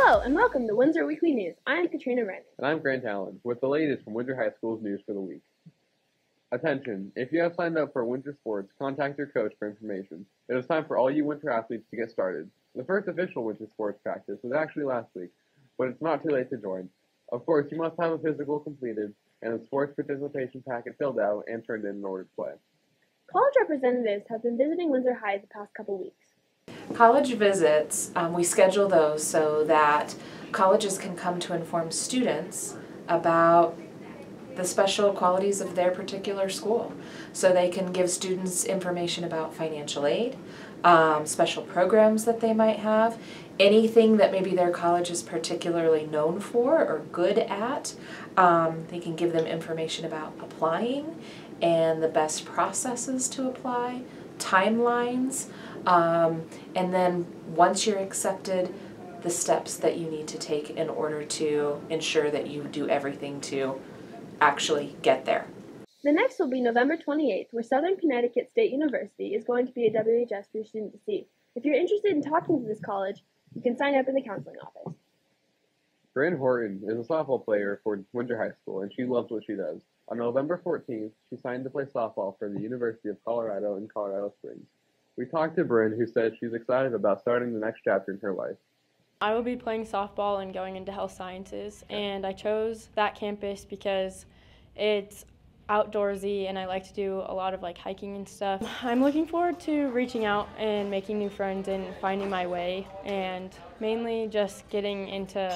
Hello and welcome to Windsor Weekly News. I'm Katryna. And I'm Grant Allen with the latest from Windsor High School's news for the week. Attention, if you have signed up for winter sports, contact your coach for information. It is time for all you winter athletes to get started. The first official winter sports practice was actually last week, but it's not too late to join. Of course, you must have a physical completed and a sports participation packet filled out and turned in order to play. College representatives have been visiting Windsor High the past couple weeks. College visits, we schedule those so that colleges can come to inform students about the special qualities of their particular school. So they can give students information about financial aid, special programs that they might have, anything that maybe their college is particularly known for or good at. They can give them information about applying and the best processes to apply, timelines, and then once you're accepted, the steps that you need to take in order to ensure that you do everything to actually get there. The next will be November 28th, where Southern Connecticut State University is going to be a WHS for your student to see. If you're interested in talking to this college, you can sign up in the counseling office. Bryn Horton is a softball player for Windsor High School, and she loves what she does. On November 14th, she signed to play softball for the University of Colorado in Colorado Springs. We talked to Bryn, who said she's excited about starting the next chapter in her life. I will be playing softball and going into health sciences, and I chose that campus because it's outdoorsy and I like to do a lot of hiking and stuff. I'm looking forward to reaching out and making new friends and finding my way, and mainly just getting into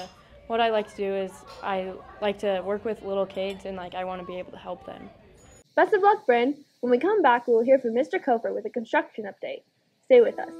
what I like to do is I like to work with little kids and I want to be able to help them. Best of luck, Bryn. When we come back, we will hear from Mr. Kiefer with a construction update. Stay with us.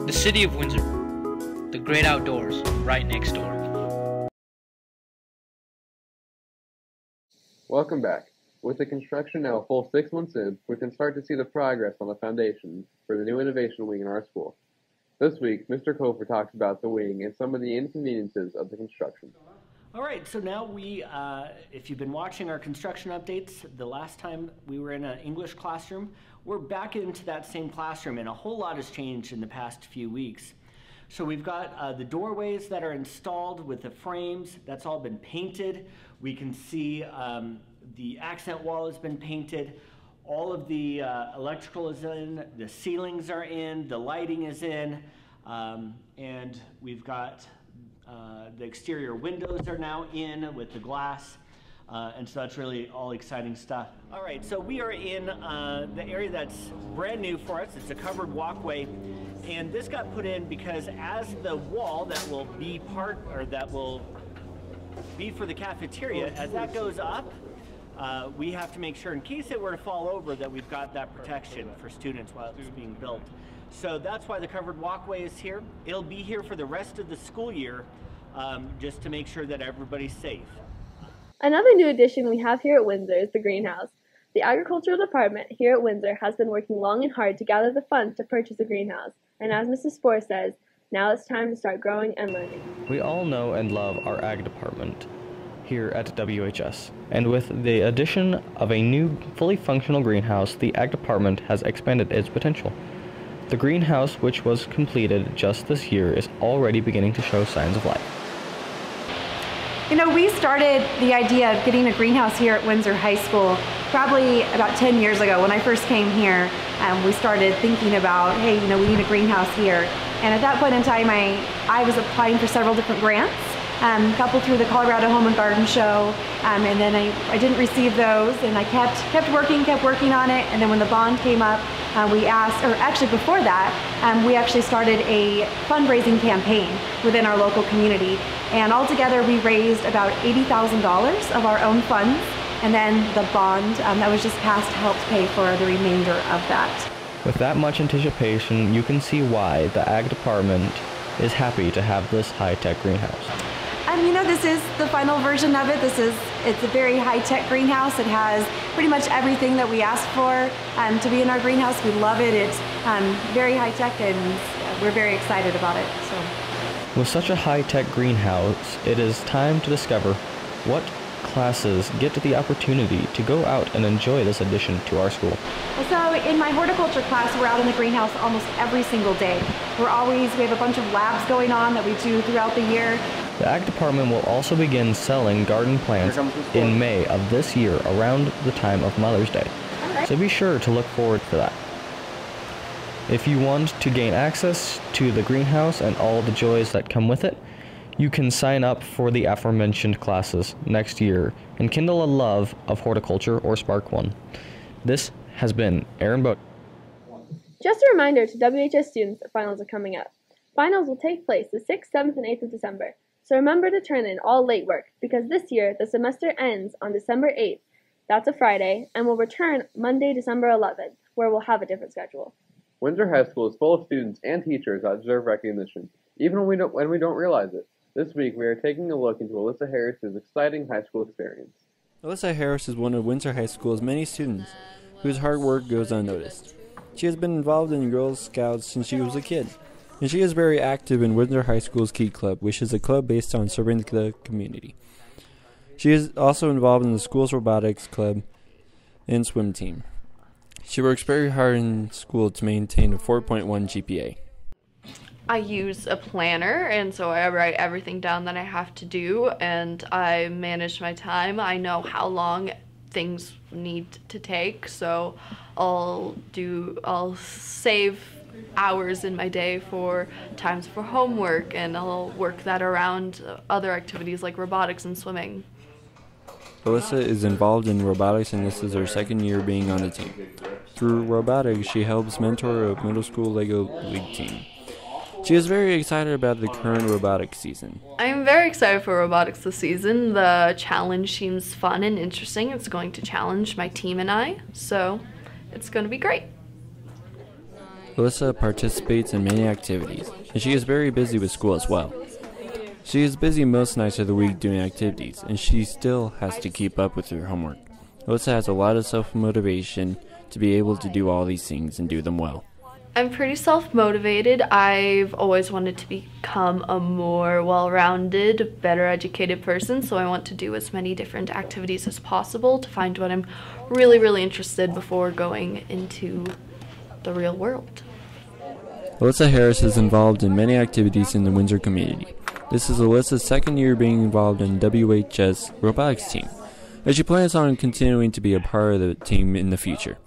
The city of Windsor, the great outdoors, right next door. Welcome back. With the construction now a full 6 months in, we can start to see the progress on the foundation for the new innovation wing in our school. This week, Mr. Kiefer talks about the wing and some of the inconveniences of the construction. All right, so now if you've been watching our construction updates, the last time we were in an English classroom, we're back into that same classroom, and a whole lot has changed in the past few weeks. So we've got the doorways that are installed with the frames. That's all been painted. We can see the accent wall has been painted. All of the electrical is in, the ceilings are in, the lighting is in, and we've got the exterior windows are now in with the glass, and so that's really all exciting stuff. All right, so we are in the area that's brand new for us. It's a covered walkway, and this got put in because as the wall that will be for the cafeteria, as that goes up, we have to make sure, in case it were to fall over, that we've got that protection for students while it's being built. So that's why the covered walkway is here. It'll be here for the rest of the school year, just to make sure that everybody's safe. Another new addition we have here at Windsor is the greenhouse. The agricultural department here at Windsor has been working long and hard to gather the funds to purchase a greenhouse. And as Mrs. Spohr says, now it's time to start growing and learning. We all know and love our ag department here at WHS. And with the addition of a new fully functional greenhouse, the ag department has expanded its potential. The greenhouse, which was completed just this year, is already beginning to show signs of life. You know, we started the idea of getting a greenhouse here at Windsor High School probably about 10 years ago. When I first came here, we started thinking about, hey, we need a greenhouse here. And at that point in time, I was applying for several different grants, a couple through the Colorado Home and Garden Show, and then I didn't receive those, and I kept working on it, and then when the bond came up, we asked, or actually before that, we actually started a fundraising campaign within our local community. And altogether we raised about $80,000 of our own funds, and then the bond that was just passed helped pay for the remainder of that. With that much anticipation, you can see why the Ag Department is happy to have this high-tech greenhouse. You know, this is the final version of it. It's a very high-tech greenhouse. It has pretty much everything that we asked for to be in our greenhouse. We love it. It's very high-tech, and we're very excited about it. So, with such a high-tech greenhouse, it is time to discover what classes get the opportunity to go out and enjoy this addition to our school. So in my horticulture class, we're out in the greenhouse almost every single day. We have a bunch of labs going on that we do throughout the year. The Ag Department will also begin selling garden plants in May of this year, around the time of Mother's Day. So be sure to look forward to that. If you want to gain access to the greenhouse and all the joys that come with it, you can sign up for the aforementioned classes next year and kindle a love of horticulture or spark one. This has been Aaron Boat. Just a reminder to WHS students that finals are coming up. Finals will take place the 6th, 7th, and 8th of December. So remember to turn in all late work, because this year the semester ends on December 8th. That's a Friday, and will return Monday, December 11th, where we'll have a different schedule. Windsor High School is full of students and teachers that deserve recognition, even when we don't realize it. This week, we are taking a look into Alyssa Harris's exciting high school experience. Alyssa Harris is one of Windsor High School's many students whose hard work goes unnoticed. She has been involved in Girl Scouts since she was a kid, and she is very active in Windsor High School's Key Club, which is a club based on serving the community. She is also involved in the school's robotics club and swim team. She works very hard in school to maintain a 4.1 GPA. I use a planner, and so I write everything down that I have to do, and I manage my time. I know how long things need to take, so I'll save hours in my day for times for homework, and I'll work that around other activities like robotics and swimming. Alyssa is involved in robotics, and this is her second year being on the team. Through robotics, she helps mentor a middle school Lego League team. She is very excited about the current robotics season. I am very excited for robotics this season. The challenge seems fun and interesting. It's going to challenge my team and I, so it's going to be great. Alyssa participates in many activities, and she is very busy with school as well. She is busy most nights of the week doing activities, and she still has to keep up with her homework. Alyssa has a lot of self-motivation to be able to do all these things and do them well. I'm pretty self-motivated. I've always wanted to become a more well-rounded, better educated person, so I want to do as many different activities as possible to find what I'm really, really interested in before going into the real world. Alyssa Harris is involved in many activities in the Windsor community. This is Alyssa's second year being involved in WHS robotics team, and she plans on continuing to be a part of the team in the future.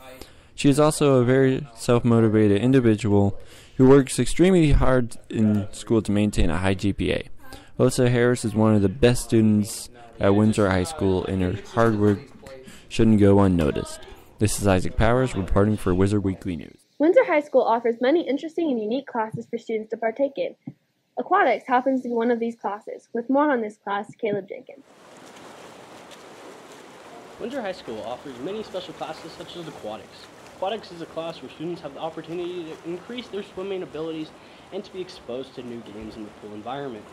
She is also a very self-motivated individual who works extremely hard in school to maintain a high GPA. Alyssa Harris is one of the best students at Windsor High School, and her hard work shouldn't go unnoticed. This is Isaac Powers reporting for Wizard Weekly News. Windsor High School offers many interesting and unique classes for students to partake in. Aquatics happens to be one of these classes. With more on this class, Caleb Jenkins. Windsor High School offers many special classes such as Aquatics. Aquatics is a class where students have the opportunity to increase their swimming abilities and to be exposed to new games in the pool environment.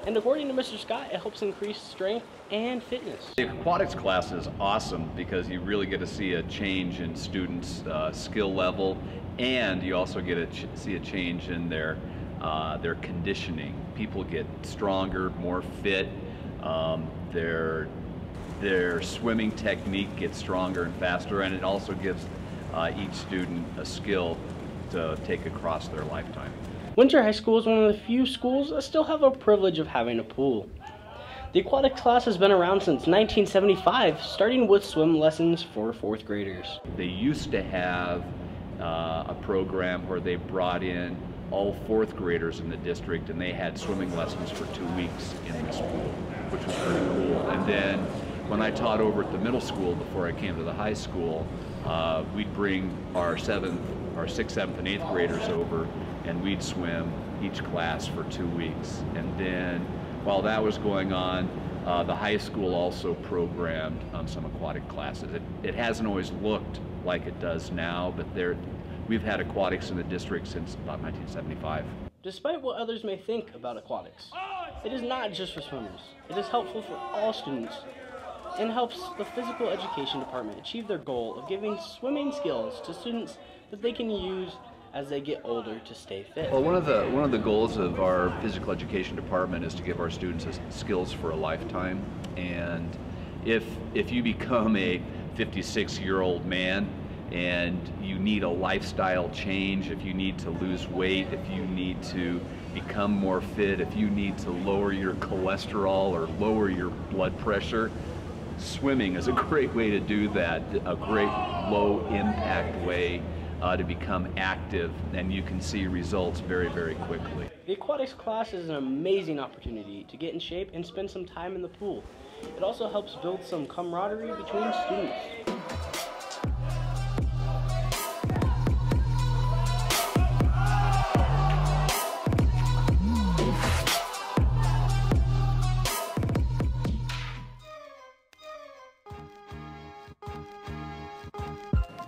And according to Mr. Scott, it helps increase strength and fitness. The aquatics class is awesome because you really get to see a change in students' skill level, and you also get to see a change in their conditioning. People get stronger, more fit. Their swimming technique gets stronger and faster, and it also gives each student a skill to take across their lifetime. Windsor High School is one of the few schools that still have a privilege of having a pool. The aquatics class has been around since 1975, starting with swim lessons for 4th graders. They used to have a program where they brought in all 4th graders in the district, and they had swimming lessons for 2 weeks in this pool, which was pretty cool. And then when I taught over at the middle school before I came to the high school, we'd bring our 7th our 6th, 7th, and 8th graders over, and we'd swim each class for 2 weeks. And then while that was going on, the high school also programmed some aquatic classes. It hasn't always looked like it does now, but we've had aquatics in the district since about 1975. Despite what others may think about aquatics, it is not just for swimmers. It is helpful for all students and helps the physical education department achieve their goal of giving swimming skills to students that they can use as they get older to stay fit. Well, one of the goals of our physical education department is to give our students skills for a lifetime. And if you become a 56-year-old man and you need a lifestyle change, if you need to lose weight, if you need to become more fit, if you need to lower your cholesterol or lower your blood pressure, swimming is a great way to do that, a great low impact way to become active, and you can see results very, very quickly. The aquatics class is an amazing opportunity to get in shape and spend some time in the pool. It also helps build some camaraderie between students.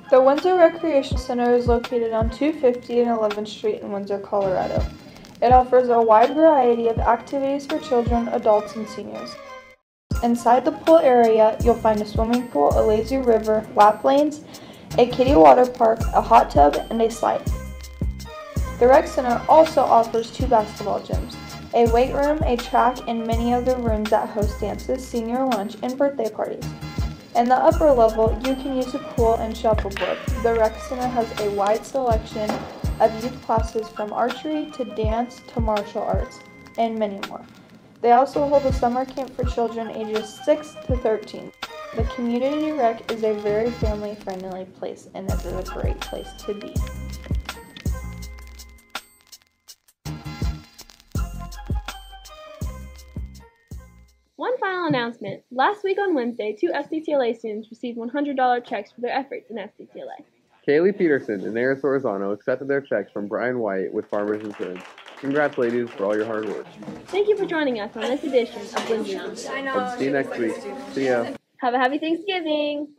The Windsor Recreation Center is located on 250 and 11th Street in Windsor, Colorado. It offers a wide variety of activities for children, adults, and seniors. Inside the pool area, you'll find a swimming pool, a lazy river, lap lanes, a kiddie water park, a hot tub, and a slide. The rec center also offers 2 basketball gyms, a weight room, a track, and many other rooms that host dances, senior lunch, and birthday parties. In the upper level, you can use a pool and shuffleboard. The rec center has a wide selection of youth classes from archery to dance to martial arts, and many more. They also hold a summer camp for children ages 6 to 13. The community rec is a very family-friendly place, and it is a great place to be. One final announcement. Last week on Wednesday, 2 SDTLA students received $100 checks for their efforts in SDTLA. Kaylee Peterson and Eris Orzano accepted their checks from Brian White with Farmers Insurance. Congrats, ladies, for all your hard work. Thank you for joining us on this edition of Windsor. Hope to see you next week. See ya. Have a happy Thanksgiving.